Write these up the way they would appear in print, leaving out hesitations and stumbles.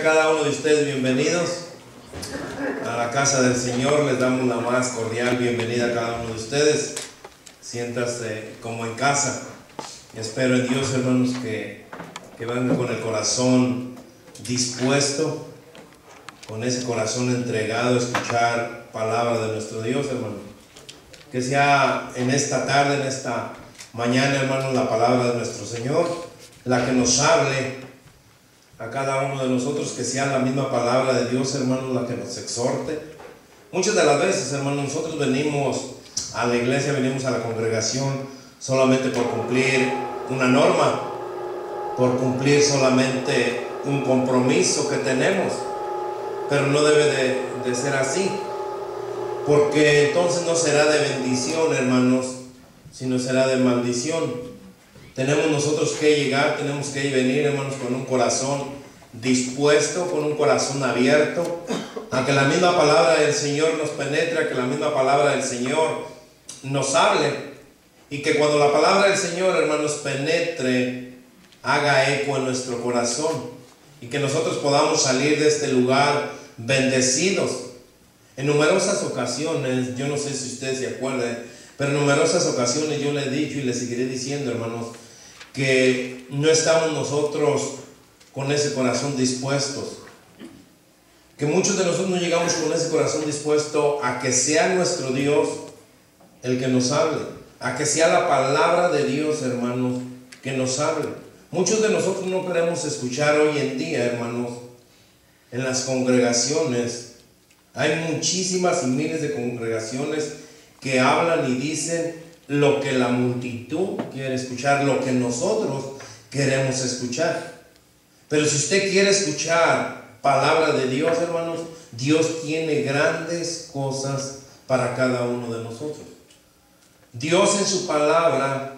Cada uno de ustedes bienvenidos a la casa del Señor. Les damos la más cordial bienvenida a cada uno de ustedes. Siéntase como en casa. Espero en Dios, hermanos, que vengan con el corazón dispuesto, con ese corazón entregado a escuchar palabra de nuestro Dios, hermano. Que sea en esta tarde, en esta mañana, hermanos, la palabra de nuestro Señor, la que nos hable a cada uno de nosotros, que sea la misma palabra de Dios, hermanos, la que nos exhorte. Muchas de las veces, hermanos, nosotros venimos a la iglesia, venimos a la congregación solamente por cumplir una norma, por cumplir solamente un compromiso que tenemos, pero no debe de ser así, porque entonces no será de bendición, hermanos, sino será de maldición. Tenemos nosotros que llegar, tenemos que venir, hermanos, con un corazón dispuesto, con un corazón abierto, a que la misma palabra del Señor nos penetre, a que la misma palabra del Señor nos hable, y que cuando la palabra del Señor, hermanos, penetre, haga eco en nuestro corazón, y que nosotros podamos salir de este lugar bendecidos. En numerosas ocasiones, yo no sé si ustedes se acuerdan, pero en numerosas ocasiones yo le he dicho y le seguiré diciendo, hermanos, que no estamos nosotros con ese corazón dispuestos, que muchos de nosotros no llegamos con ese corazón dispuesto a que sea nuestro Dios el que nos hable, a que sea la palabra de Dios, hermanos, que nos hable. Muchos de nosotros no queremos escuchar hoy en día, hermanos, en las congregaciones. Hay muchísimas y miles de congregaciones que hablan y dicen lo que la multitud quiere escuchar, lo que nosotros queremos escuchar. Pero si usted quiere escuchar palabra de Dios, hermanos, Dios tiene grandes cosas para cada uno de nosotros. Dios en su palabra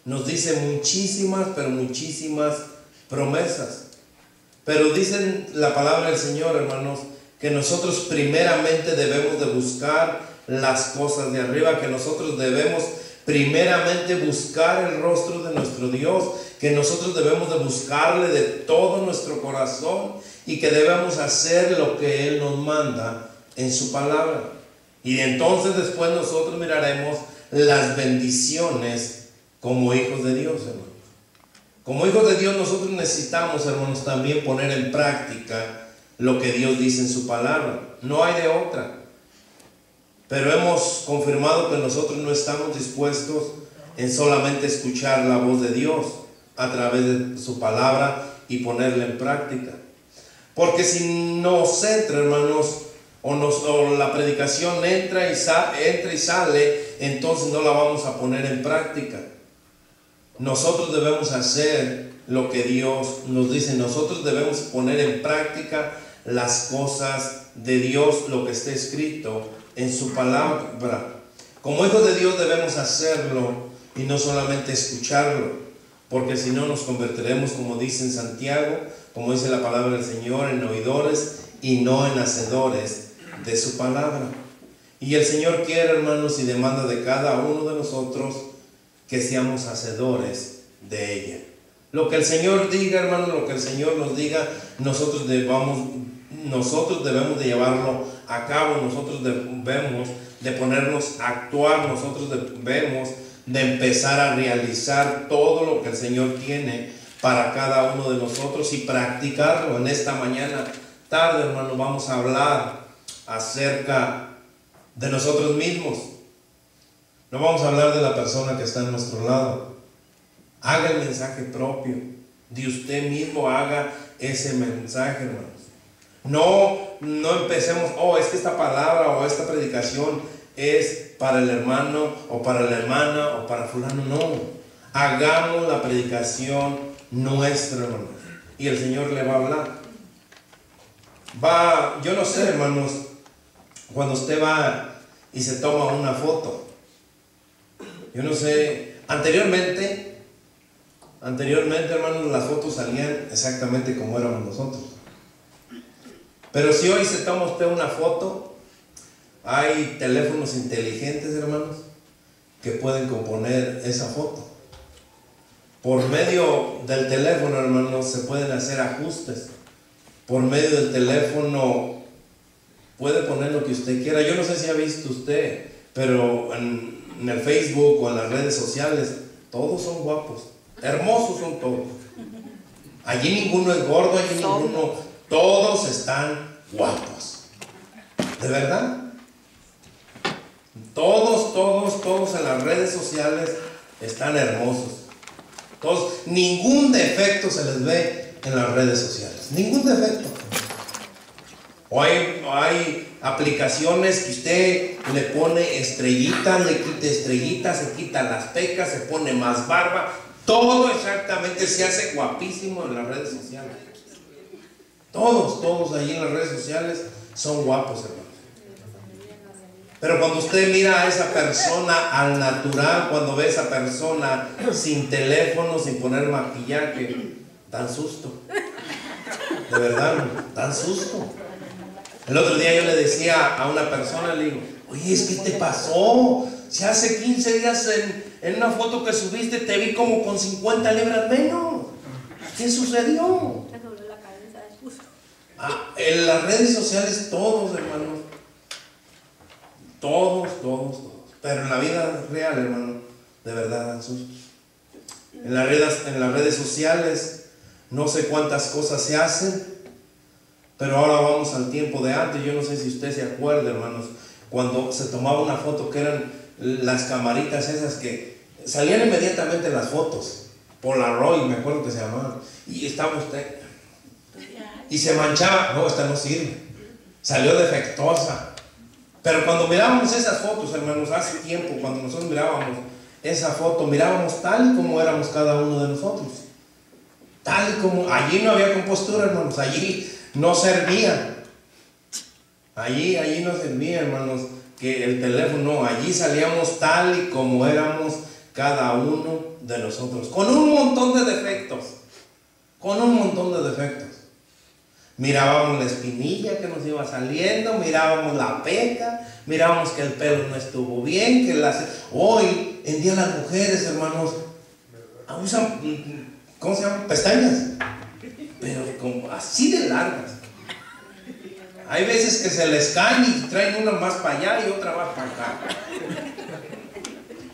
nos dice muchísimas, pero muchísimas promesas. Pero dicen la palabra del Señor, hermanos, que nosotros primeramente debemos de buscar las cosas de arriba, que nosotros debemos primeramente buscar el rostro de nuestro Dios, que nosotros debemos de buscarle de todo nuestro corazón y que debemos hacer lo que Él nos manda en su palabra. Y entonces después nosotros miraremos las bendiciones como hijos de Dios, hermanos. Como hijos de Dios nosotros necesitamos, hermanos, también poner en práctica lo que Dios dice en su palabra. No hay de otra. Pero hemos confirmado que nosotros no estamos dispuestos en solamente escuchar la voz de Dios a través de su palabra y ponerla en práctica. Porque si nos entra, hermanos, o la predicación entra y sale, entonces no la vamos a poner en práctica. Nosotros debemos hacer lo que Dios nos dice. Nosotros debemos poner en práctica las cosas de Dios, lo que está escrito en su palabra. Como hijos de Dios debemos hacerlo y no solamente escucharlo, porque si no nos convertiremos, como dice en Santiago, como dice la palabra del Señor, en oidores y no en hacedores de su palabra. Y el Señor quiere, hermanos, y demanda de cada uno de nosotros que seamos hacedores de ella. Lo que el Señor diga, hermanos, lo que el Señor nos diga, nosotros debemos de llevarlo a cabo, nosotros debemos de ponernos a actuar, nosotros debemos de empezar a realizar todo lo que el Señor tiene para cada uno de nosotros y practicarlo. En esta mañana tarde, hermano, vamos a hablar acerca de nosotros mismos. No vamos a hablar de la persona que está a nuestro lado. Haga el mensaje propio de usted mismo, haga ese mensaje, hermanos. No empecemos, es que esta palabra o esta predicación es para el hermano o para la hermana o para fulano. No, hagamos la predicación nuestra, hermanos, y el Señor le va a hablar. Yo no sé, hermanos, cuando usted va y se toma una foto, yo no sé, anteriormente, hermanos, las fotos salían exactamente como éramos nosotros. Pero si hoy se toma usted una foto, hay teléfonos inteligentes, hermanos, que pueden componer esa foto. Por medio del teléfono, hermanos, se pueden hacer ajustes. por medio del teléfono puede poner lo que usted quiera. Yo no sé si ha visto usted, pero en el Facebook o en las redes sociales, todos son guapos, hermosos son todos. Allí ninguno es gordo, allí ninguno, todos están guapos. ¿De verdad? Todos en las redes sociales están hermosos. Todos, ningún defecto se les ve en las redes sociales. Ningún defecto. O hay aplicaciones que usted le pone estrellitas, le quita estrellitas, se quita las pecas, se pone más barba. Todo exactamente se hace guapísimo en las redes sociales. Todos allí en las redes sociales son guapos, hermanos. Pero cuando usted mira a esa persona al natural, cuando ve a esa persona sin teléfono, sin poner maquillaje, dan susto. De verdad, dan susto. El otro día yo le decía a una persona, le digo, oye, ¿qué te pasó? Si hace 15 días en una foto que subiste te vi como con 50 libras menos. ¿Qué sucedió? En las redes sociales todos, hermanos. Todos. Pero en la vida real, hermano, de verdad dan sustos. En las redes sociales no sé cuántas cosas se hacen, pero ahora vamos al tiempo de antes. Yo no sé si usted se acuerda, hermanos, cuando se tomaba una foto, que eran las camaritas esas que salían inmediatamente las fotos, Polaroid, me acuerdo que se llamaban, y estaba usted y se manchaba. No, esta no sirve, salió defectuosa. Pero cuando mirábamos esas fotos, hermanos, hace tiempo, cuando nosotros mirábamos esa foto, mirábamos tal y como éramos cada uno de nosotros. Tal y como, allí no había compostura, hermanos, allí no servía. Allí no servía, hermanos, que el teléfono, allí salíamos tal y como éramos cada uno de nosotros, con un montón de defectos, Mirábamos la espinilla que nos iba saliendo, mirábamos la peca, mirábamos que el pelo no estuvo bien, hoy en día las mujeres, hermanos, usan, ¿cómo se llaman? Pestañas, pero como así de largas. Hay veces que se les caen y traen una más para allá y otra más para acá.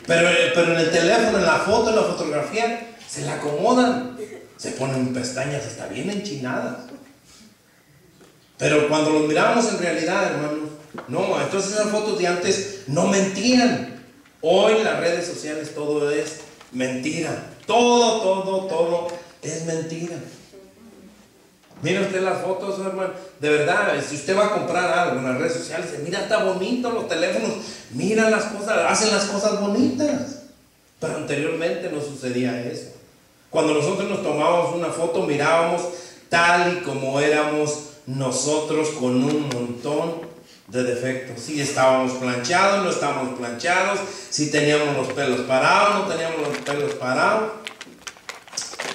Pero en el teléfono, en la foto, en la fotografía, se la acomodan, se ponen pestañas hasta bien enchinadas. Pero cuando los mirábamos en realidad, hermanos, no, entonces esas fotos de antes no mentían. Hoy en las redes sociales todo es mentira. Todo es mentira. Mira usted las fotos, hermano. De verdad, si usted va a comprar algo en las redes sociales, mira, está bonito los teléfonos, mira las cosas, hacen las cosas bonitas. Pero anteriormente no sucedía eso. Cuando nosotros nos tomábamos una foto, mirábamos tal y como éramos nosotros, con un montón de defectos. Si estábamos planchados, no estábamos planchados, si teníamos los pelos parados, no teníamos los pelos parados.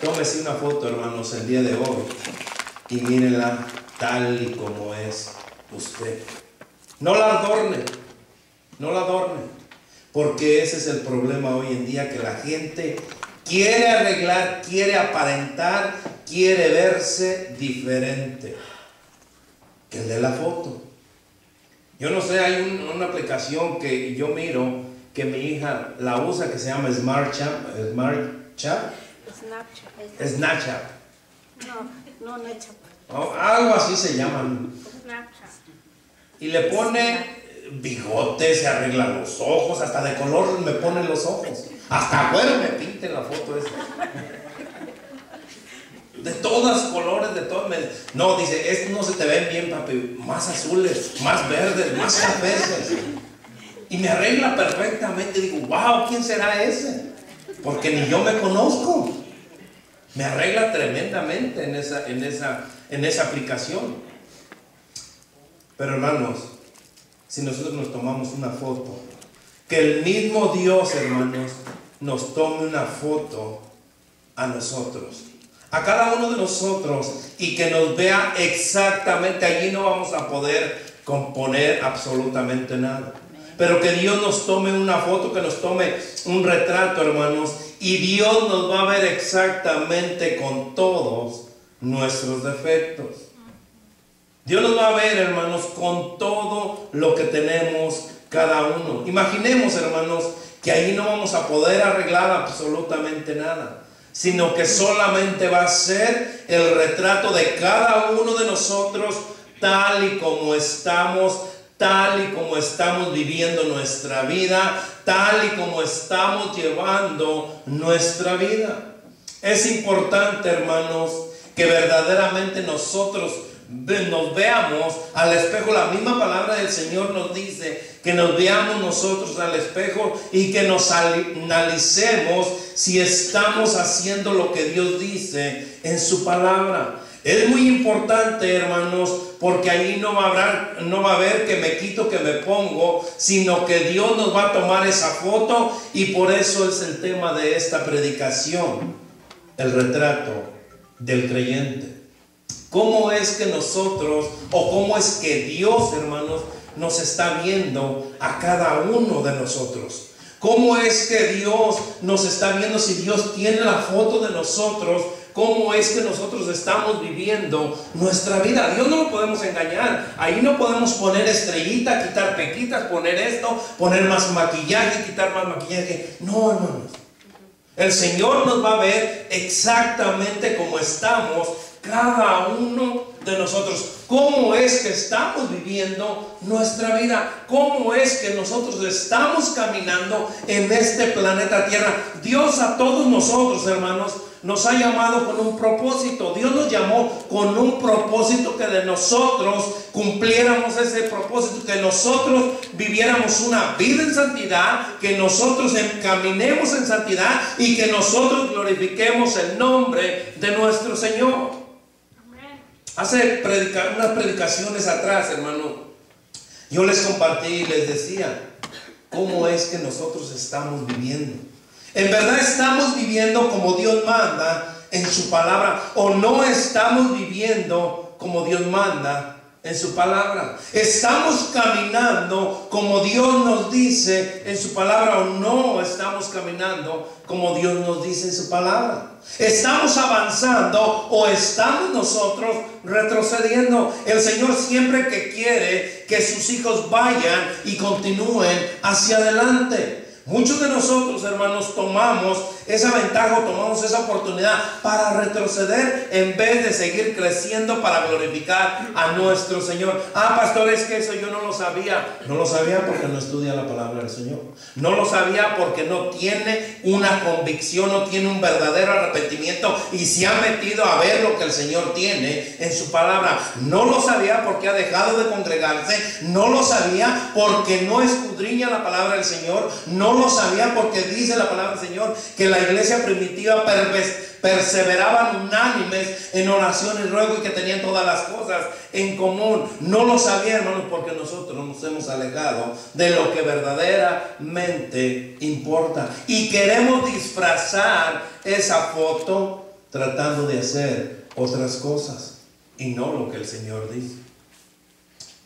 Tómese una foto, hermanos, el día de hoy y mírenla tal y como es usted. No la adorne, porque ese es el problema hoy en día, que la gente quiere arreglar, quiere aparentar, quiere verse diferente que el de la foto. Yo no sé, hay una aplicación que yo miro que mi hija la usa, que se llama Snapchat. No, algo así se llama. Y le pone bigotes, se arregla los ojos, hasta de color me pone los ojos. Hasta güero me pinta la foto esa. De todos colores, de todos. No, dice, estos no se te ven bien, papi. Más azules, más verdes, más cafés. Y me arregla perfectamente. Digo, wow, ¿quién será ese? Porque ni yo me conozco. Me arregla tremendamente en esa aplicación. Pero hermanos, si nosotros nos tomamos una foto, que el mismo Dios, hermanos, nos tome una foto a nosotros, a cada uno de nosotros, y que nos vea exactamente. Allí no vamos a poder componer absolutamente nada, pero que Dios nos tome una foto, que nos tome un retrato, hermanos, y Dios nos va a ver exactamente con todos nuestros defectos. Dios nos va a ver, hermanos, con todo lo que tenemos cada uno. Imaginemos, hermanos, que ahí no vamos a poder arreglar absolutamente nada, sino que solamente va a ser el retrato de cada uno de nosotros, tal y como estamos viviendo nuestra vida, tal y como estamos llevando nuestra vida. Es importante, hermanos, que verdaderamente nosotros nos veamos al espejo. La misma palabra del Señor nos dice que nos veamos nosotros al espejo y que nos analicemos si estamos haciendo lo que Dios dice en su palabra. Es muy importante, hermanos, porque ahí no va a haber que me quito, que me pongo, sino que Dios nos va a tomar esa foto, y por eso es el tema de esta predicación, el retrato del creyente. ¿Cómo es que nosotros, o cómo es que Dios, hermanos, nos está viendo a cada uno de nosotros? ¿Cómo es que Dios nos está viendo? Si Dios tiene la foto de nosotros, ¿cómo es que nosotros estamos viviendo nuestra vida? Dios no lo podemos engañar. Ahí no podemos poner estrellita, quitar pequitas, poner esto, poner más maquillaje, quitar más maquillaje. No, hermanos. El Señor nos va a ver exactamente como estamos cada uno de nosotros. ¿Cómo es que estamos viviendo nuestra vida? ¿Cómo es que nosotros estamos caminando en este planeta Tierra? Dios a todos nosotros, hermanos, nos ha llamado con un propósito. Dios nos llamó con un propósito, que de nosotros cumpliéramos ese propósito, que nosotros viviéramos una vida en santidad, que nosotros caminemos en santidad y que nosotros glorifiquemos el nombre de nuestro Señor. Hace unas predicaciones atrás, hermano, yo les compartí y les decía cómo es que nosotros estamos viviendo. ¿En verdad estamos viviendo como Dios manda en su palabra, o no estamos viviendo como Dios manda en su palabra? ¿Estamos caminando como Dios nos dice en su palabra, o no estamos caminando como Dios nos dice en su palabra? ¿Estamos avanzando o estamos nosotros retrocediendo? El Señor siempre que quiere que sus hijos vayan y continúen hacia adelante. Muchos de nosotros, hermanos, tomamos esa ventaja, tomamos esa oportunidad para retroceder en vez de seguir creciendo para glorificar a nuestro Señor. Pastor, es que eso yo no lo sabía. No lo sabía porque no estudia la palabra del Señor. No lo sabía porque no tiene una convicción, no tiene un verdadero arrepentimiento y se ha metido a ver lo que el Señor tiene en su palabra. No lo sabía porque ha dejado de congregarse. No lo sabía porque no escudriña la palabra del Señor. No lo sabía porque dice la palabra del Señor que la iglesia primitiva perseveraban unánimes en oración y ruego, y que tenían todas las cosas en común. No lo sabía, hermanos, porque nosotros nos hemos alejado de lo que verdaderamente importa, y queremos disfrazar esa foto tratando de hacer otras cosas y no lo que el Señor dice.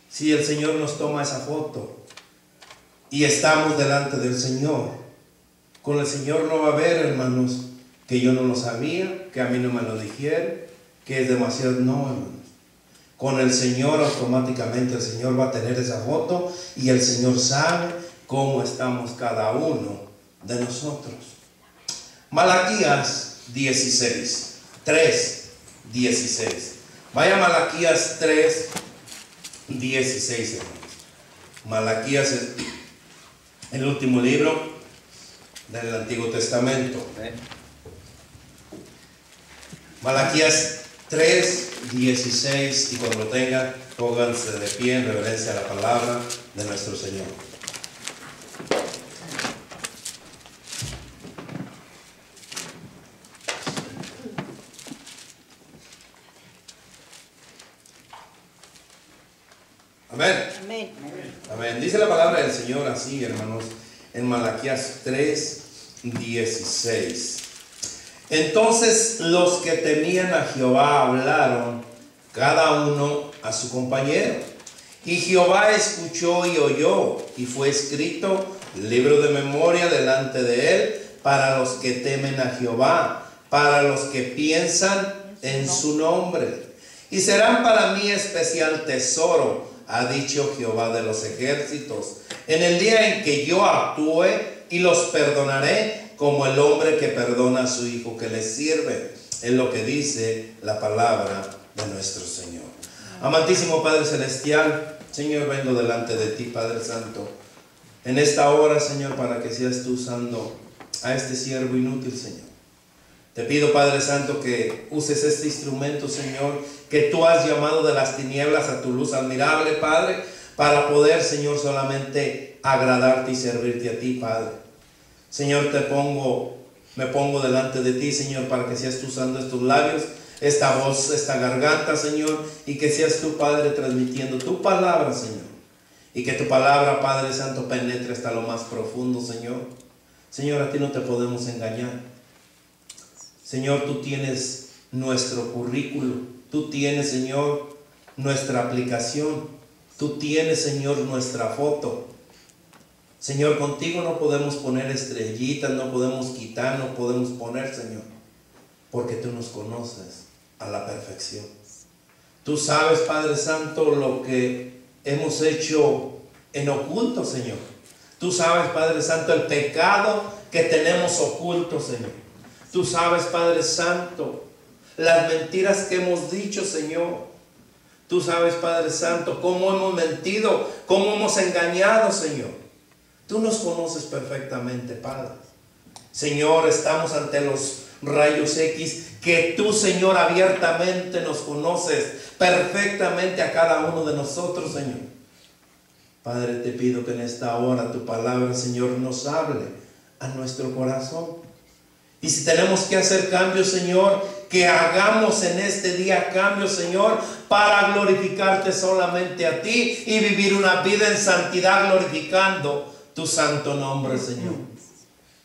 Si el Señor nos toma esa foto y estamos delante del Señor, con el Señor no va a haber, hermanos, que yo no lo sabía, que a mí no me lo dijeron, que es demasiado. No, hermanos. Con el Señor automáticamente el Señor va a tener esa foto, y el Señor sabe cómo estamos cada uno de nosotros. Malaquías 16, 3, 16. Vaya a Malaquías 3, 16, hermanos. Malaquías es el último libro del Antiguo Testamento. Malaquías 3, 16, y cuando lo tengan, pónganse de pie en reverencia a la palabra de nuestro Señor. Amén. Amén. Amén. Dice la palabra del Señor así, hermanos, en Malaquías 3, 16. Entonces los que temían a Jehová hablaron, cada uno a su compañero. Y Jehová escuchó y oyó, y fue escrito libro de memoria delante de él para los que temen a Jehová, para los que piensan en su nombre. y serán para mí especial tesoro, ha dicho Jehová de los ejércitos, en el día en que yo actúe, y los perdonaré como el hombre que perdona a su hijo que le sirve. Es lo que dice la palabra de nuestro Señor. Amantísimo Padre Celestial, Señor, vengo delante de ti, Padre Santo, en esta hora, Señor, para que seas tú usando a este siervo inútil, Señor. Te pido, Padre Santo, que uses este instrumento, Señor, que tú has llamado de las tinieblas a tu luz admirable, Padre, para poder, Señor, solamente agradarte y servirte a ti, Padre. Señor, me pongo delante de ti, Señor, para que seas tú usando estos labios, esta voz, esta garganta, Señor, y que seas tú, Padre, transmitiendo tu palabra, Señor. Y que tu palabra, Padre Santo, penetre hasta lo más profundo, Señor. Señor, a ti no te podemos engañar. Señor, tú tienes nuestro currículo. Tú tienes, Señor, nuestra aplicación. Tú tienes, Señor, nuestra foto. Señor, contigo no podemos poner estrellitas, no podemos quitar, no podemos poner, Señor. Porque tú nos conoces a la perfección. Tú sabes, Padre Santo, lo que hemos hecho en oculto, Señor. Tú sabes, Padre Santo, el pecado que tenemos oculto, Señor. Tú sabes, Padre Santo, las mentiras que hemos dicho, Señor. Tú sabes, Padre Santo, cómo hemos mentido, cómo hemos engañado, Señor. Tú nos conoces perfectamente, Padre. Señor, estamos ante los rayos X que tú, Señor, abiertamente nos conoces perfectamente a cada uno de nosotros, Señor. Padre, te pido que en esta hora tu palabra, Señor, nos hable a nuestro corazón. Y si tenemos que hacer cambios, Señor, que hagamos en este día cambios, Señor, para glorificarte solamente a ti y vivir una vida en santidad glorificando tu santo nombre, Señor.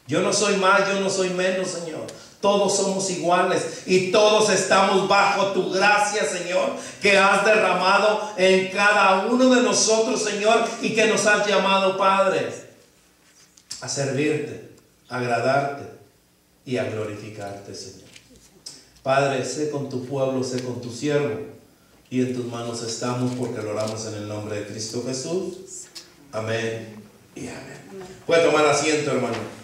Yo no soy más, yo no soy menos, Señor. Todos somos iguales y todos estamos bajo tu gracia, Señor, que has derramado en cada uno de nosotros, Señor, y que nos has llamado, Padre, a servirte, a agradarte y a glorificarte, Señor. Padre, sé con tu pueblo, sé con tu siervo, y en tus manos estamos porque lo oramos en el nombre de Cristo Jesús. Amén y amén. Puede tomar asiento, hermano.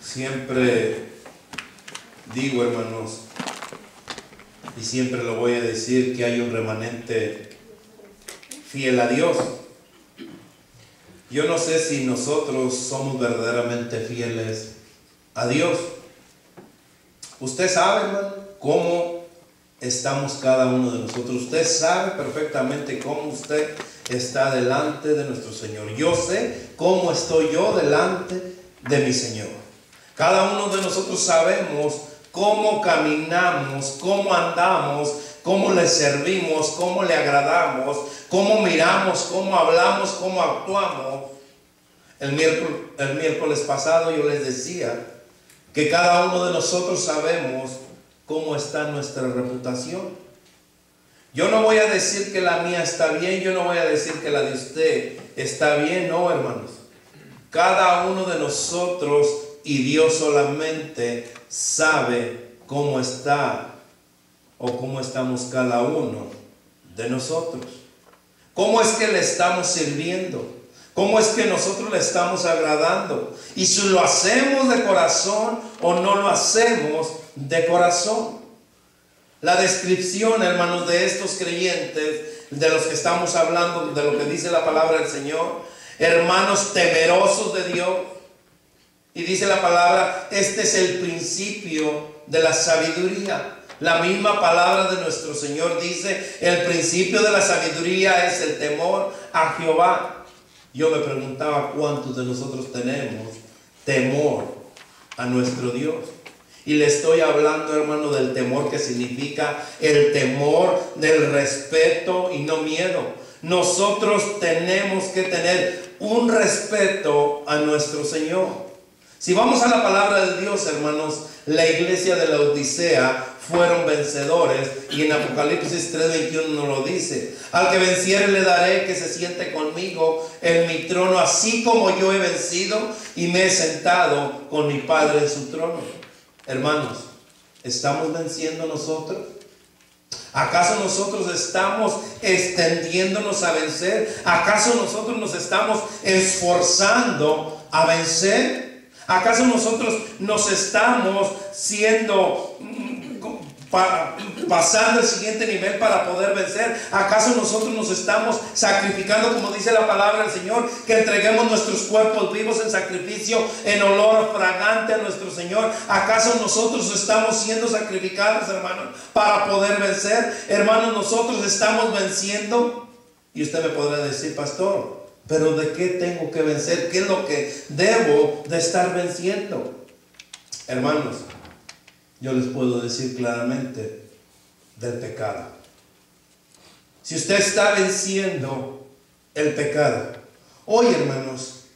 Siempre digo, hermanos, y siempre lo voy a decir, que hay un remanente fiel a Dios. Yo no sé si nosotros somos verdaderamente fieles a Dios. Usted sabe, hermano, cómo estamos cada uno de nosotros. Usted sabe perfectamente cómo usted está delante de nuestro Señor. Yo sé cómo estoy yo delante de mi Señor. Cada uno de nosotros sabemos cómo caminamos, cómo andamos, cómo le servimos, cómo le agradamos, cómo miramos, cómo hablamos, cómo actuamos. El miércoles pasado yo les decía que cada uno de nosotros sabemos cómo está nuestra reputación. Yo no voy a decir que la mía está bien, yo no voy a decir que la de usted está bien, no, hermanos. Cada uno de nosotros, y Dios solamente sabe cómo está o cómo estamos cada uno de nosotros. ¿Cómo es que le estamos sirviendo? ¿Cómo es que nosotros le estamos agradando? Y si lo hacemos de corazón o no lo hacemos de corazón. La descripción, hermanos, de estos creyentes, de los que estamos hablando, de lo que dice la palabra del Señor, hermanos temerosos de Dios. Y dice la palabra, este es el principio de la sabiduría. La misma palabra de nuestro Señor dice, el principio de la sabiduría es el temor a Jehová. Yo me preguntaba cuántos de nosotros tenemos temor a nuestro Dios. Y le estoy hablando, hermano, del temor, que significa el temor del respeto y no miedo. Nosotros tenemos que tener un respeto a nuestro Señor. Si vamos a la palabra de Dios, hermanos, la iglesia de la Odisea fueron vencedores, y en Apocalipsis 3:21 nos lo dice: al que venciere le daré que se siente conmigo en mi trono, así como yo he vencido y me he sentado con mi Padre en su trono. Hermanos, ¿estamos venciendo nosotros? ¿Acaso nosotros estamos extendiéndonos a vencer? ¿Acaso nosotros nos estamos esforzando a vencer? ¿Acaso nosotros nos estamos pasando el siguiente nivel para poder vencer? ¿Acaso nosotros nos estamos sacrificando, como dice la palabra del Señor, que entreguemos nuestros cuerpos vivos en sacrificio, en olor fragante a nuestro Señor? ¿Acaso nosotros estamos siendo sacrificados, hermanos, para poder vencer? Hermanos, nosotros estamos venciendo. Y usted me podrá decir, pastor, pero ¿de qué tengo que vencer? ¿Qué es lo que debo de estar venciendo? Hermanos, yo les puedo decir claramente, del pecado. Si usted está venciendo el pecado, hoy, hermanos,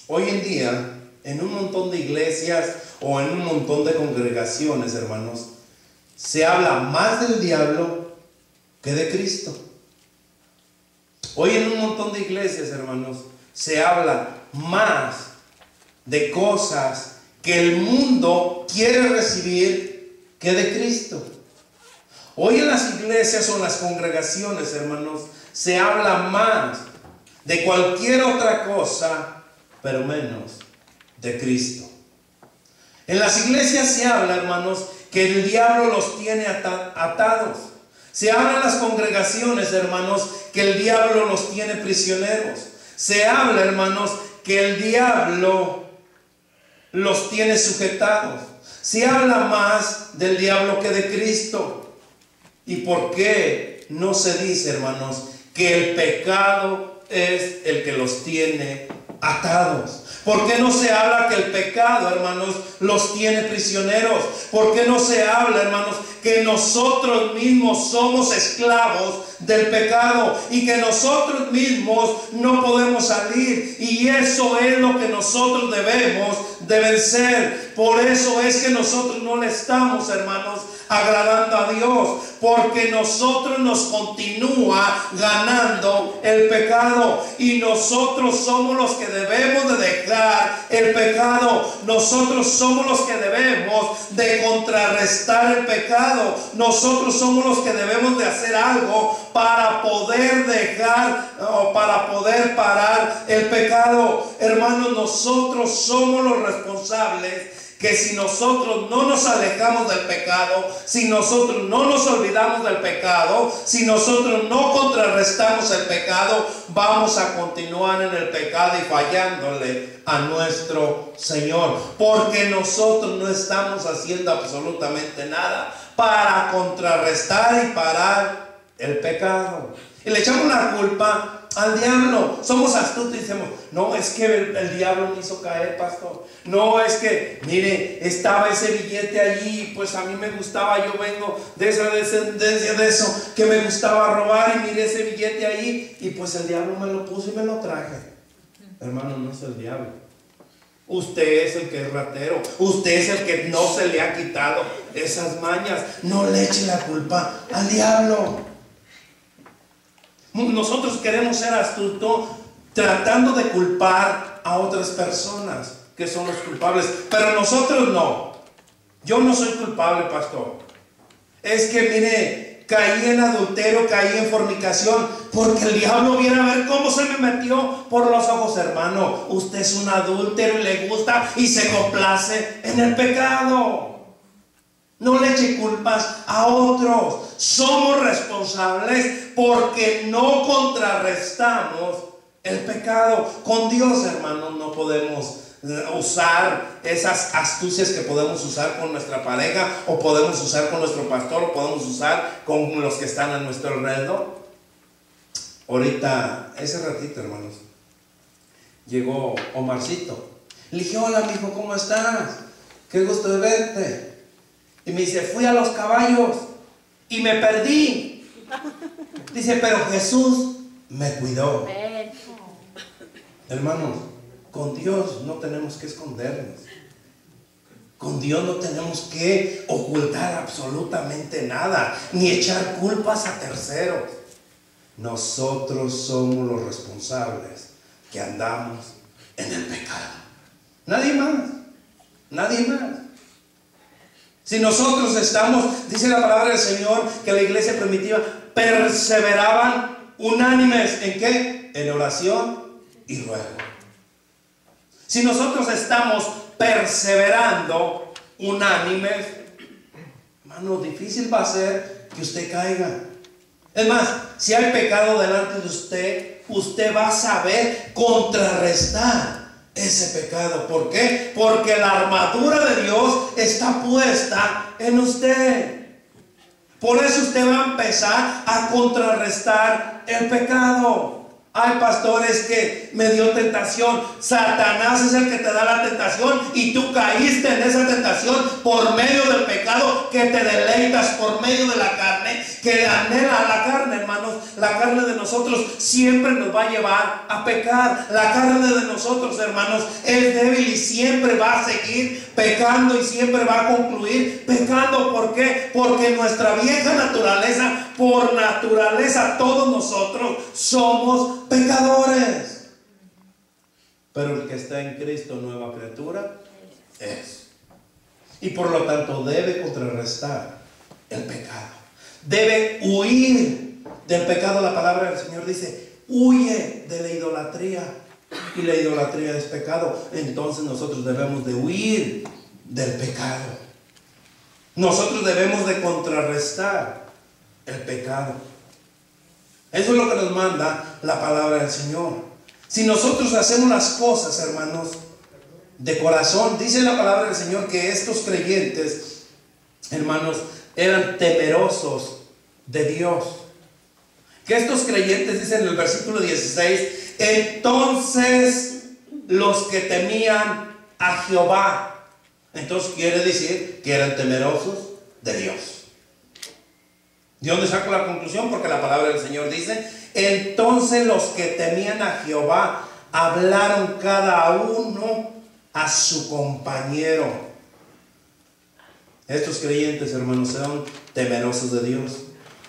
hoy en día, en un montón de iglesias o en un montón de congregaciones, hermanos, se habla más del diablo que de Cristo. Hoy en un montón de iglesias, hermanos, se habla más de cosas que el mundo quiere recibir que de Cristo. Hoy en las iglesias o en las congregaciones, hermanos, se habla más de cualquier otra cosa, pero menos de Cristo. En las iglesias se habla, hermanos, que el diablo los tiene atados. Se habla en las congregaciones, hermanos, que el diablo los tiene prisioneros. Se habla, hermanos, que el diablo los tiene sujetados. Se habla más del diablo que de Cristo. ¿Y por qué no se dice, hermanos, que el pecado es el que los tiene atados? ¿Por qué no se habla que el pecado, hermanos, los tiene prisioneros? ¿Por qué no se habla, hermanos, que nosotros mismos somos esclavos del pecado y que nosotros mismos no podemos salir? Y eso es lo que nosotros debemos de vencer. Por eso es que nosotros no le estamos, hermanos, agradando a Dios, porque nosotros nos continúa ganando el pecado y nosotros somos los que debemos de dejar el pecado. Nosotros somos los que debemos de contrarrestar el pecado. Nosotros somos los que debemos de hacer algo para poder dejar o para poder parar el pecado. Hermanos, nosotros somos los responsables que si nosotros no nos alejamos del pecado, si nosotros no nos olvidamos del pecado, si nosotros no contrarrestamos el pecado, vamos a continuar en el pecado y fallándole a nuestro Señor, porque nosotros no estamos haciendo absolutamente nada para contrarrestar y parar el pecado. Y le echamos la culpa al diablo. Somos astutos y decimos, no, es que el diablo me hizo caer, pastor. No, es que, mire, estaba ese billete allí, pues a mí me gustaba, yo vengo de esa descendencia de eso, que me gustaba robar, y mire ese billete ahí, y pues el diablo me lo puso y me lo traje. Hermano, no es el diablo. Usted es el que es ratero. Usted es el que no se le ha quitado esas mañas. No le eche la culpa al diablo. Nosotros queremos ser astutos tratando de culpar a otras personas que son los culpables, pero nosotros no. Yo no soy culpable, pastor. Es que mire, caí en adulterio, caí en fornicación, porque el diablo viene a ver cómo se me metió por los ojos. Hermano, usted es un adúltero y le gusta y se complace en el pecado. No le eche culpas a otros. Somos responsables porque no contrarrestamos el pecado. Con Dios, hermanos, no podemos usar esas astucias que podemos usar con nuestra pareja, o podemos usar con nuestro pastor, o podemos usar con los que están a nuestro alrededor. Ahorita, ese ratito, hermanos, llegó Omarcito. Le dije, hola, mijo, ¿cómo estás? Qué gusto de verte. Y me dice, fui a los caballos y me perdí. Dice, pero Jesús me cuidó. Hermanos, con Dios no tenemos que escondernos. Con Dios no tenemos que ocultar absolutamente nada, ni echar culpas a terceros. Nosotros somos los responsables que andamos en el pecado. Nadie más. Nadie más. Si nosotros estamos, dice la palabra del Señor, que la iglesia primitiva perseveraban unánimes, ¿en qué? En oración y ruego. Si nosotros estamos perseverando unánimes, hermano, difícil va a ser que usted caiga. Es más, si hay pecado delante de usted, usted va a saber contrarrestar ese pecado. ¿Por qué? Porque la armadura de Dios está puesta en usted. Por eso usted va a empezar a contrarrestar el pecado. Hay pastores que me dio tentación. Satanás es el que te da la tentación y tú caíste en esa tentación por medio del pecado que te deleitas, por medio de la carne que anhela la carne, hermanos. La carne de nosotros siempre nos va a llevar a pecar. La carne de nosotros, hermanos, es débil y siempre va a seguir pecando y siempre va a concluir pecando. ¿Por qué? Porque nuestra vieja naturaleza, por naturaleza, todos nosotros somos pecadores. Pero el que está en Cristo, nueva criatura es. Y por lo tanto debe contrarrestar el pecado. Debe huir del pecado. La palabra del Señor dice: huye de la idolatría. Y la idolatría es pecado. Entonces nosotros debemos de huir del pecado. Nosotros debemos de contrarrestar el pecado. Eso es lo que nos manda la palabra del Señor. Si nosotros hacemos las cosas, hermanos, de corazón, dice la palabra del Señor que estos creyentes, hermanos, eran temerosos de Dios. Que estos creyentes, dicen en el versículo 16, entonces los que temían a Jehová. Entonces quiere decir que eran temerosos de Dios. ¿De dónde saco la conclusión? Porque la palabra del Señor dice: entonces los que temían a Jehová hablaron cada uno a su compañero. Estos creyentes, hermanos, eran temerosos de Dios.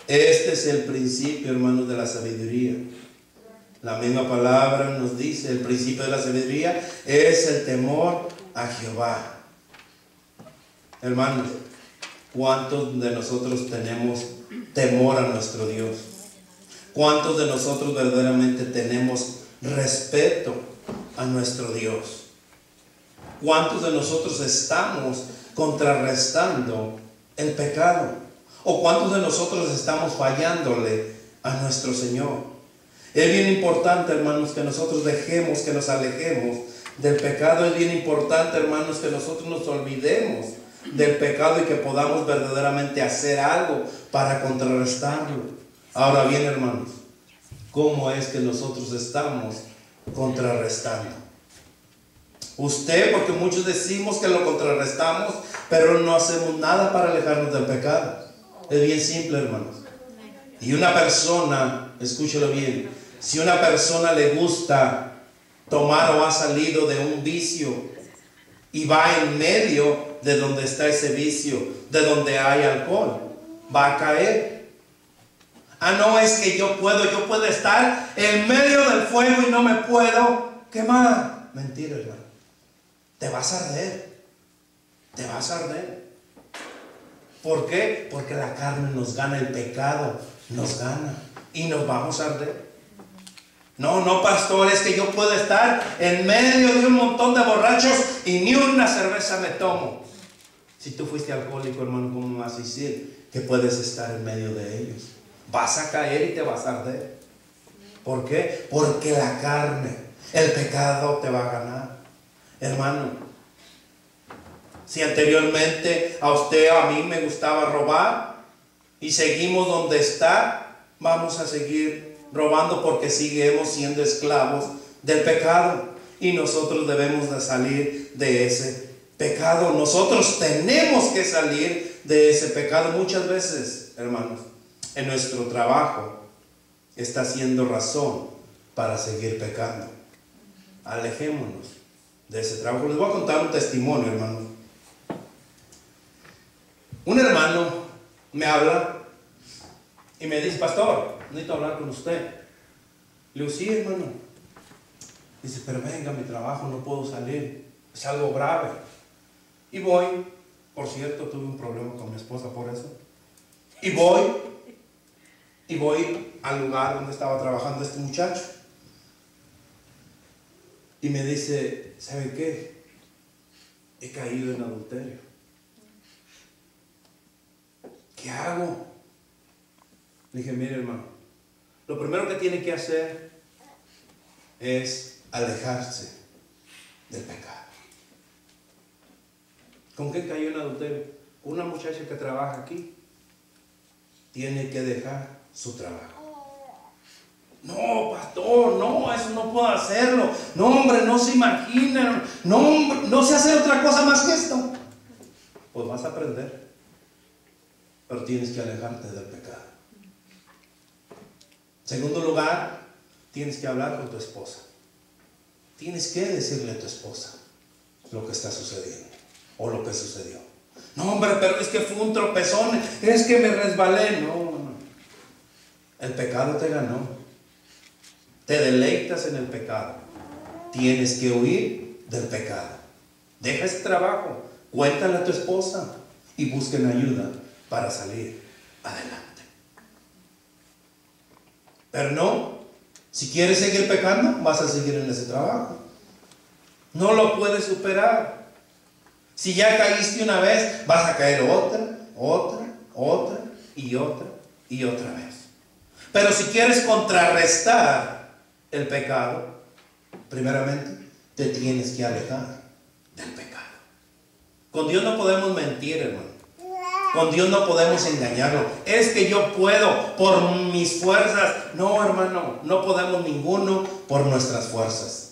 Este es el principio, hermanos, de la sabiduría. La misma palabra nos dice: el principio de la sabiduría es el temor a Jehová. Hermanos, ¿cuántos de nosotros tenemos temor a nuestro Dios? ¿Cuántos de nosotros verdaderamente tenemos respeto a nuestro Dios? ¿Cuántos de nosotros estamos contrarrestando el pecado? ¿O cuántos de nosotros estamos fallándole a nuestro Señor? Es bien importante, hermanos, que nosotros dejemos, que nos alejemos del pecado. Es bien importante, hermanos, que nosotros nos olvidemos del pecado y que podamos verdaderamente hacer algo para contrarrestarlo. Ahora bien, hermanos, ¿cómo es que nosotros estamos contrarrestando? Usted, porque muchos decimos que lo contrarrestamos, pero no hacemos nada para alejarnos del pecado. Es bien simple, hermanos. Y una persona, escúchelo bien, si una persona le gusta tomar o ha salido de un vicio y va en medio de donde está ese vicio, de donde hay alcohol, va a caer. Ah, no, es que yo puedo estar en medio del fuego y no me puedo quemar. Mentira, hermano. Te vas a arder. Te vas a arder. ¿Por qué? Porque la carne nos gana, el pecado nos gana y nos vamos a arder. No, pastor, es que yo puedo estar en medio de un montón de borrachos y ni una cerveza me tomo. Si tú fuiste alcohólico, hermano, ¿cómo vas a decir que puedes estar en medio de ellos? Vas a caer y te vas a arder. ¿Por qué? Porque la carne, el pecado te va a ganar. Hermano, si anteriormente a usted o a mí me gustaba robar y seguimos donde está, vamos a seguir robando porque seguimos siendo esclavos del pecado. Y nosotros debemos de salir de ese pecado. Nosotros tenemos que salir de ese pecado. Muchas veces, hermanos, en nuestro trabajo está siendo razón para seguir pecando. Alejémonos de ese trabajo. Les voy a contar un testimonio, hermanos. Un hermano me habla y me dice: pastor, necesito hablar con usted. Le digo: sí, hermano. Dice: pero venga, mi trabajo, no puedo salir, es algo grave. Y voy Por cierto, tuve un problema con mi esposa por eso. Y voy al lugar donde estaba trabajando este muchacho. Y me dice, ¿sabe qué? He caído en adulterio. ¿Qué hago? Le dije, mire hermano, lo primero que tiene que hacer es alejarse del pecado. ¿Con qué cayó en adulterio? Una muchacha que trabaja aquí tiene que dejar su trabajo. No, pastor, no, eso no puedo hacerlo. No, hombre, no se imagina. No, hombre, no sé hacer otra cosa más que esto. Pues vas a aprender, pero tienes que alejarte del pecado. Segundo lugar, tienes que hablar con tu esposa. Tienes que decirle a tu esposa lo que está sucediendo o lo que sucedió. No, hombre, pero es que fue un tropezón, es que me resbalé. No. El pecado te ganó. Te deleitas en el pecado. Tienes que huir del pecado. Deja ese trabajo, cuéntale a tu esposa y busquen ayuda para salir adelante. Pero no, si quieres seguir pecando, vas a seguir en ese trabajo. No lo puedes superar. Si ya caíste una vez, vas a caer otra y otra vez. Pero si quieres contrarrestar el pecado, primeramente te tienes que alejar del pecado. Con Dios no podemos mentir, hermano. Con Dios no podemos engañarlo. Es que yo puedo por mis fuerzas. No, hermano, no podemos ninguno por nuestras fuerzas.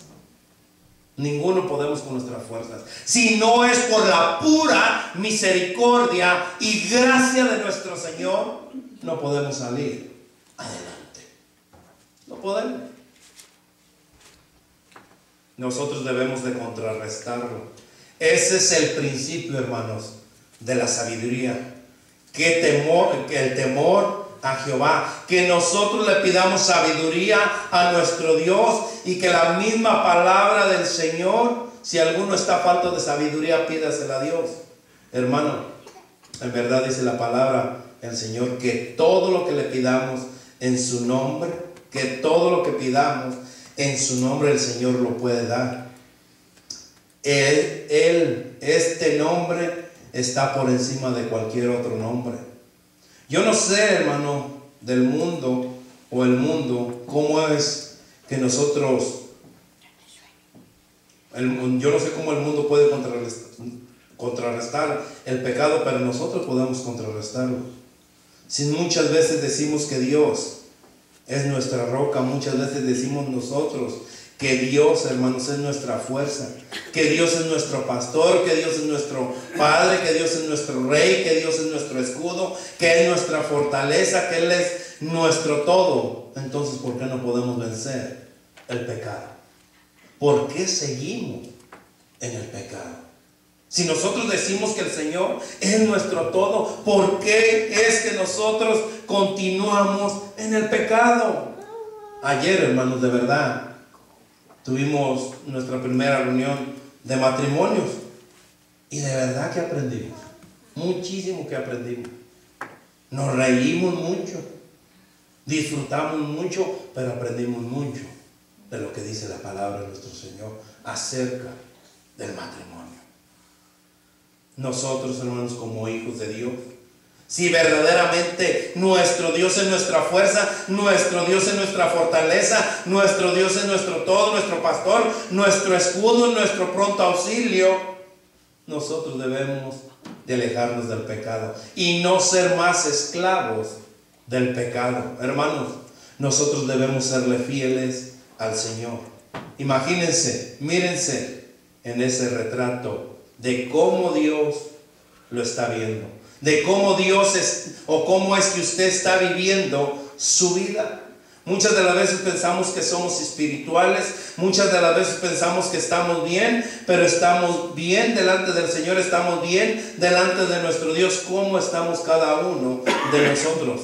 Ninguno podemos con nuestras fuerzas. Si no es por la pura misericordia y gracia de nuestro Señor, no podemos salir adelante. No podemos. Nosotros debemos de contrarrestarlo. Ese es el principio, hermanos, de la sabiduría. Que el temor a Jehová, que nosotros le pidamos sabiduría a nuestro Dios y que la misma palabra del Señor, si alguno está falto de sabiduría, pídasela a Dios. Hermano, en verdad dice la palabra del Señor que todo lo que le pidamos en su nombre, que todo lo que pidamos en su nombre el Señor lo puede dar. Este nombre está por encima de cualquier otro nombre. Yo no sé, hermano, del mundo o el mundo, cómo es que nosotros, yo no sé cómo el mundo puede contrarrestar el pecado, pero nosotros podemos contrarrestarlo. Si muchas veces decimos que Dios es nuestra roca, muchas veces decimos nosotros que Dios, hermanos, es nuestra fuerza, que Dios es nuestro pastor, que Dios es nuestro Padre, que Dios es nuestro Rey, que Dios es nuestro escudo, que es nuestra fortaleza, que Él es nuestro todo. Entonces, ¿por qué no podemos vencer el pecado? ¿Por qué seguimos en el pecado? Si nosotros decimos que el Señor es nuestro todo, ¿por qué es que nosotros continuamos en el pecado? Ayer, hermanos, de verdad, tuvimos nuestra primera reunión de matrimonios y de verdad que aprendimos, muchísimo que aprendimos. Nos reímos mucho, disfrutamos mucho, pero aprendimos mucho de lo que dice la palabra de nuestro Señor acerca del matrimonio. Nosotros, hermanos, como hijos de Dios, si verdaderamente nuestro Dios es nuestra fuerza, nuestro Dios es nuestra fortaleza, nuestro Dios es nuestro todo, nuestro pastor, nuestro escudo, nuestro pronto auxilio, nosotros debemos de alejarnos del pecado y no ser más esclavos del pecado. Hermanos, nosotros debemos serle fieles al Señor. Imagínense, mírense en ese retrato de cómo Dios lo está viendo, de cómo Dios es o cómo es que usted está viviendo su vida. Muchas de las veces pensamos que somos espirituales, muchas de las veces pensamos que estamos bien, pero estamos bien delante del Señor, estamos bien delante de nuestro Dios. ¿Cómo estamos cada uno de nosotros?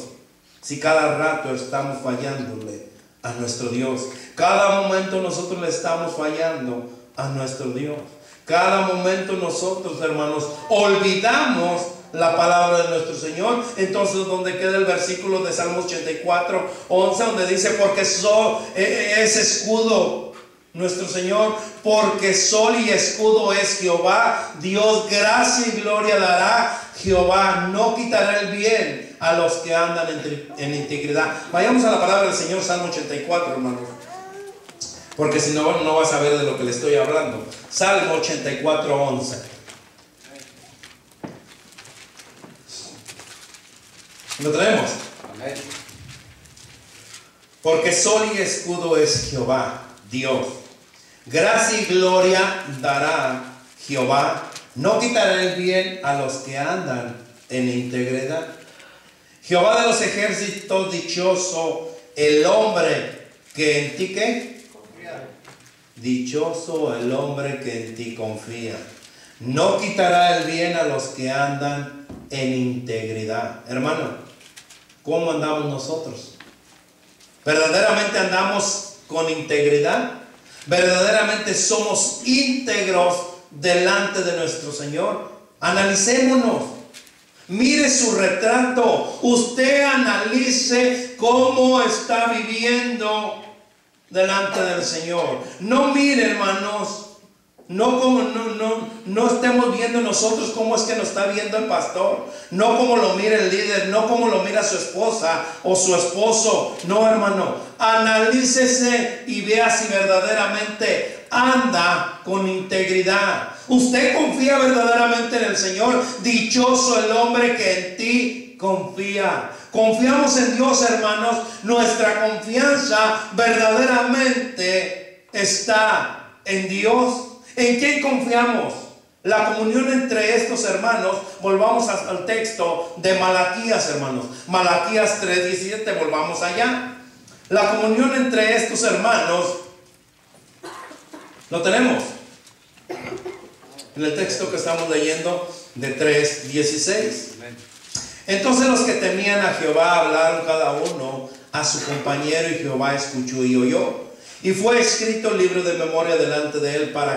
Si cada rato estamos fallándole a nuestro Dios, cada momento nosotros le estamos fallando a nuestro Dios. Cada momento nosotros, hermanos, olvidamos la palabra de nuestro Señor. Entonces, donde queda el versículo de Salmos 84, 11, donde dice: porque es escudo nuestro Señor, porque sol y escudo es Jehová, Dios gracia y gloria dará Jehová, no quitará el bien a los que andan en integridad. Vayamos a la palabra del Señor, Salmo 84, hermanos, porque si no, no vas a saber de lo que le estoy hablando. Salmo 84, 11. ¿Lo traemos? Amén. Porque sol y escudo es Jehová, Dios. Gracia y gloria dará Jehová. No quitará el bien a los que andan en integridad. Jehová de los ejércitos, dichoso el hombre que en ti, ¿qué? Confía. Dichoso el hombre que en ti confía. No quitará el bien a los que andan en integridad. Hermano, ¿cómo andamos nosotros? ¿Verdaderamente andamos con integridad? ¿Verdaderamente somos íntegros delante de nuestro Señor? Analicémonos. Mire su retrato. Usted analice cómo está viviendo delante del Señor. No mire, hermanos, no estemos viendo nosotros cómo es que nos está viendo el pastor, no como lo mira el líder, no como lo mira su esposa o su esposo. No, hermano, analícese y vea si verdaderamente anda con integridad. Usted confía verdaderamente en el Señor. Dichoso el hombre que en ti confía. Confiamos en Dios, hermanos. Nuestra confianza verdaderamente está en Dios. ¿En quién confiamos? La comunión entre estos hermanos. Volvamos al texto de Malaquías, hermanos. Malaquías 3:17, volvamos allá. La comunión entre estos hermanos, ¿lo tenemos? En el texto que estamos leyendo de 3:16. Entonces los que temían a Jehová hablaron cada uno a su compañero, y Jehová escuchó y oyó. Y fue escrito el libro de memoria delante de él para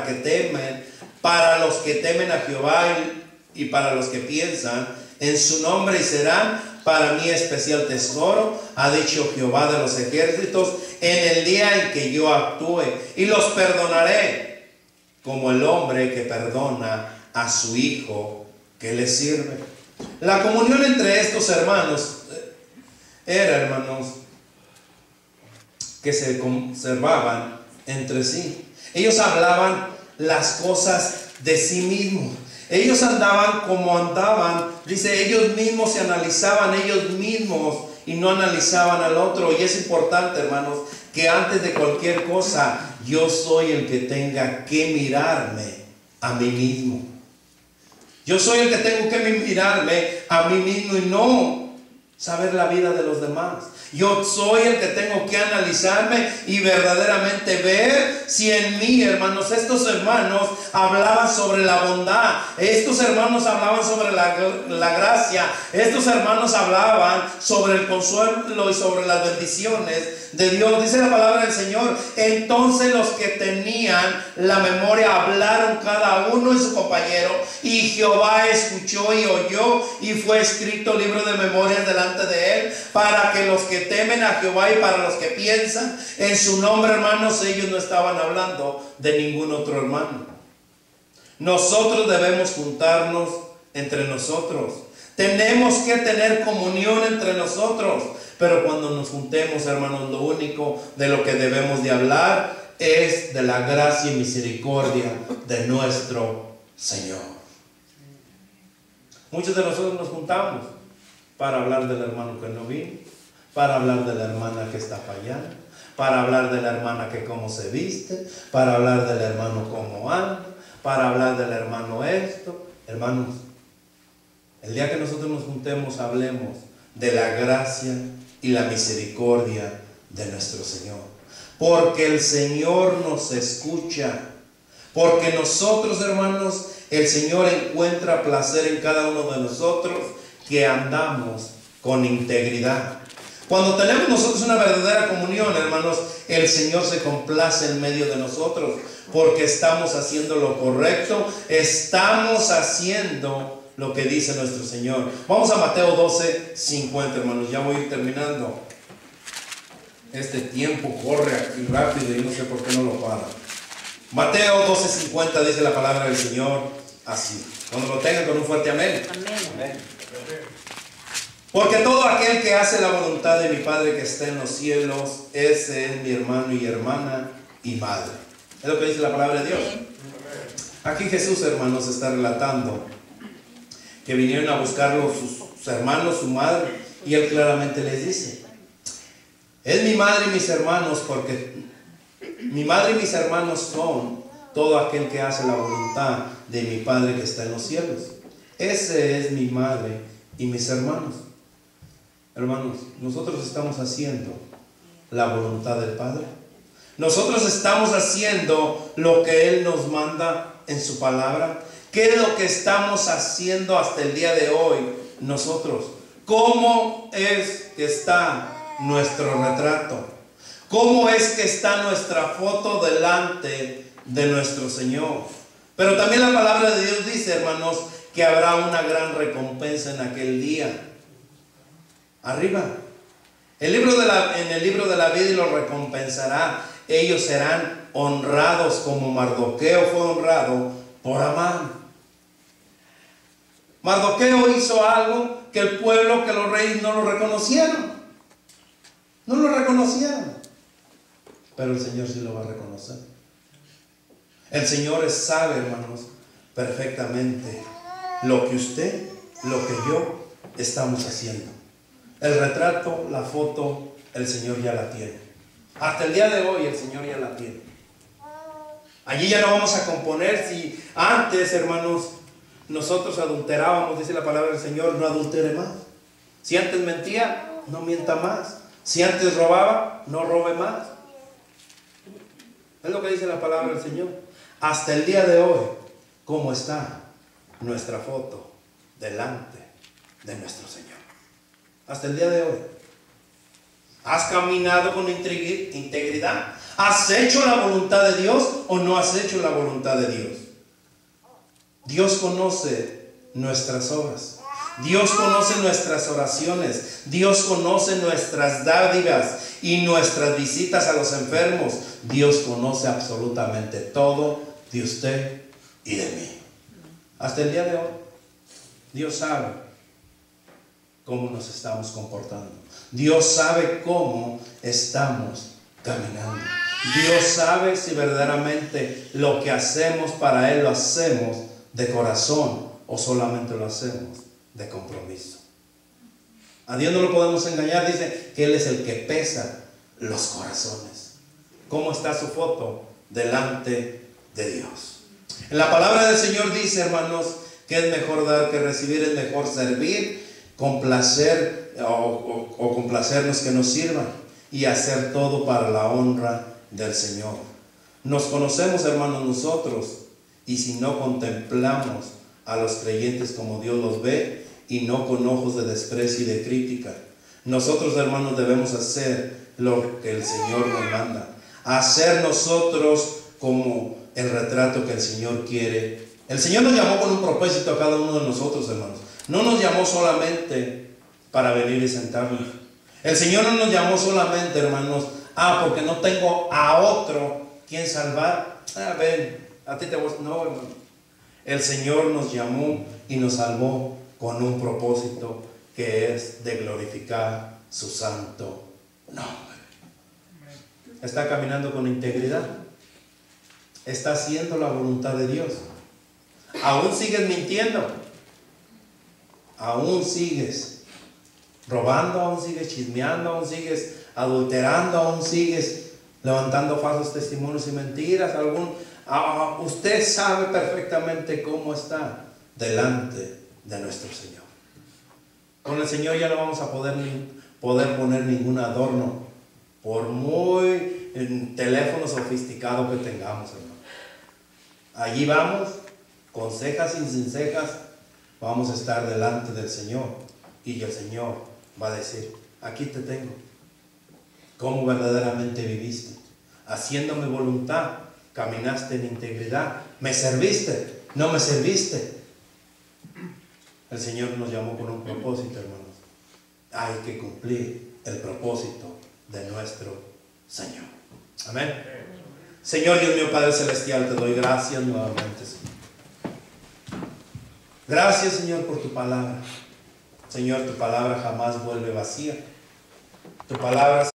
los que temen a Jehová y para los que piensan en su nombre, y serán para mí especial tesoro, ha dicho Jehová de los ejércitos, en el día en que yo actúe, y los perdonaré como el hombre que perdona a su hijo que le sirve. La comunión entre estos hermanos era, hermanos, que se conservaban entre sí. Ellos hablaban las cosas de sí mismos. Ellos andaban como andaban. Dice, ellos mismos se analizaban ellos mismos y no analizaban al otro. Y es importante, hermanos, que antes de cualquier cosa, yo soy el que tenga que mirarme a mí mismo. Yo soy el que tengo que mirarme a mí mismo y no saber la vida de los demás. Yo soy el que tengo que analizarme y verdaderamente ver si en mí, hermanos, estos hermanos hablaban sobre la bondad, estos hermanos hablaban sobre la gracia, estos hermanos hablaban sobre el consuelo y sobre las bendiciones de Dios. Dice la palabra del Señor: entonces los que tenían la memoria hablaron cada uno y su compañero, y Jehová escuchó y oyó, y fue escrito el libro de memorias delante de él, para que los que temen a Jehová y para los que piensan en su nombre, hermanos. Ellos no estaban hablando de ningún otro hermano. Nosotros debemos juntarnos entre nosotros. Tenemos que tener comunión entre nosotros. Pero cuando nos juntemos, hermanos, lo único de lo que debemos de hablar es de la gracia y misericordia de nuestro Señor. Muchos de nosotros nos juntamos para hablar del hermano que no vino, para hablar de la hermana que está fallando, para hablar de la hermana que cómo se viste, para hablar del hermano cómo anda, para hablar del hermano esto. Hermanos, el día que nosotros nos juntemos, hablemos de la gracia y la misericordia de nuestro Señor, porque el Señor nos escucha, porque nosotros, hermanos, el Señor encuentra placer en cada uno de nosotros que andamos con integridad. Cuando tenemos nosotros una verdadera comunión, hermanos, el Señor se complace en medio de nosotros, porque estamos haciendo lo correcto, estamos haciendo lo que dice nuestro Señor. Vamos a Mateo 12:50, hermanos, ya voy a ir terminando. Este tiempo corre aquí rápido y no sé por qué no lo para. Mateo 12:50 dice la palabra del Señor así. Cuando lo tengan, con un fuerte amén. Amén. Porque todo aquel que hace la voluntad de mi Padre que está en los cielos, ese es mi hermano y hermana y madre. Es lo que dice la palabra de Dios. Aquí Jesús, hermanos, está relatando que vinieron a buscarlo sus hermanos, su madre, y él claramente les dice: es mi madre y mis hermanos, porque mi madre y mis hermanos son todo aquel que hace la voluntad de mi Padre que está en los cielos. Ese es mi madre y mis hermanos. Hermanos, nosotros estamos haciendo la voluntad del Padre. Nosotros estamos haciendo lo que Él nos manda en su palabra. ¿Qué es lo que estamos haciendo hasta el día de hoy nosotros? ¿Cómo es que está nuestro retrato? ¿Cómo es que está nuestra foto delante de nuestro Señor? Pero también la palabra de Dios dice, hermanos, que habrá una gran recompensa en aquel día. Arriba, en el libro de la vida, y los recompensará. Ellos serán honrados como Mardoqueo fue honrado por Amán. Mardoqueo hizo algo que el pueblo, que los reyes no lo reconocieron. No lo reconocieron. Pero el Señor sí lo va a reconocer. El Señor sabe, hermanos, perfectamente lo que usted, lo que yo estamos haciendo. El retrato, la foto, el Señor ya la tiene. Hasta el día de hoy el Señor ya la tiene. Allí ya no vamos a componer. Si antes, hermanos, nosotros adulterábamos, dice la palabra del Señor, no adultere más. Si antes mentía, no mienta más. Si antes robaba, no robe más. Es lo que dice la palabra del Señor. Hasta el día de hoy, ¿cómo está nuestra foto delante de nuestro Señor? Hasta el día de hoy. ¿Has caminado con integridad? ¿Has hecho la voluntad de Dios o no has hecho la voluntad de Dios? Dios conoce nuestras obras. Dios conoce nuestras oraciones. Dios conoce nuestras dádivas y nuestras visitas a los enfermos. Dios conoce absolutamente todo de usted y de mí. Hasta el día de hoy, Dios sabe cómo nos estamos comportando. Dios sabe cómo estamos caminando. Dios sabe si verdaderamente lo que hacemos para Él lo hacemos de corazón o solamente lo hacemos de compromiso. A Dios no lo podemos engañar. Dice que Él es el que pesa los corazones. ¿Cómo está su foto delante de Dios? En la palabra del Señor dice, hermanos, que es mejor dar que recibir, es mejor servir, complacer o complacernos que nos sirvan y hacer todo para la honra del Señor. Nos conocemos, hermanos, nosotros, y si no contemplamos a los creyentes como Dios los ve y no con ojos de desprecio y de crítica, nosotros, hermanos, debemos hacer lo que el Señor nos manda, hacer nosotros como el retrato que el Señor quiere. El Señor nos llamó con un propósito a cada uno de nosotros, hermanos. No nos llamó solamente para venir y sentarnos. El Señor no nos llamó solamente, hermanos, porque no tengo a otro quien salvar. Ven, a ti te voy. No, hermano. El Señor nos llamó y nos salvó con un propósito, que es de glorificar su santo nombre. Está caminando con integridad. Está haciendo la voluntad de Dios. Aún sigues mintiendo. Aún sigues robando, aún sigues chismeando, aún sigues adulterando, aún sigues levantando falsos testimonios y mentiras. Usted sabe perfectamente cómo está delante de nuestro Señor. Con el Señor ya no vamos a poder poner ningún adorno, por muy teléfono sofisticado que tengamos, hermano. Allí vamos, con cejas y sin cejas, vamos a estar delante del Señor, y el Señor va a decir: aquí te tengo. ¿Cómo verdaderamente viviste? Haciéndome voluntad, caminaste en integridad, me serviste, no me serviste. El Señor nos llamó con un propósito, hermanos. Hay que cumplir el propósito de nuestro Señor. Amén. Señor Dios mío, Padre Celestial, te doy gracias nuevamente, Señor. Gracias, Señor, por tu palabra. Señor, tu palabra jamás vuelve vacía. Tu palabra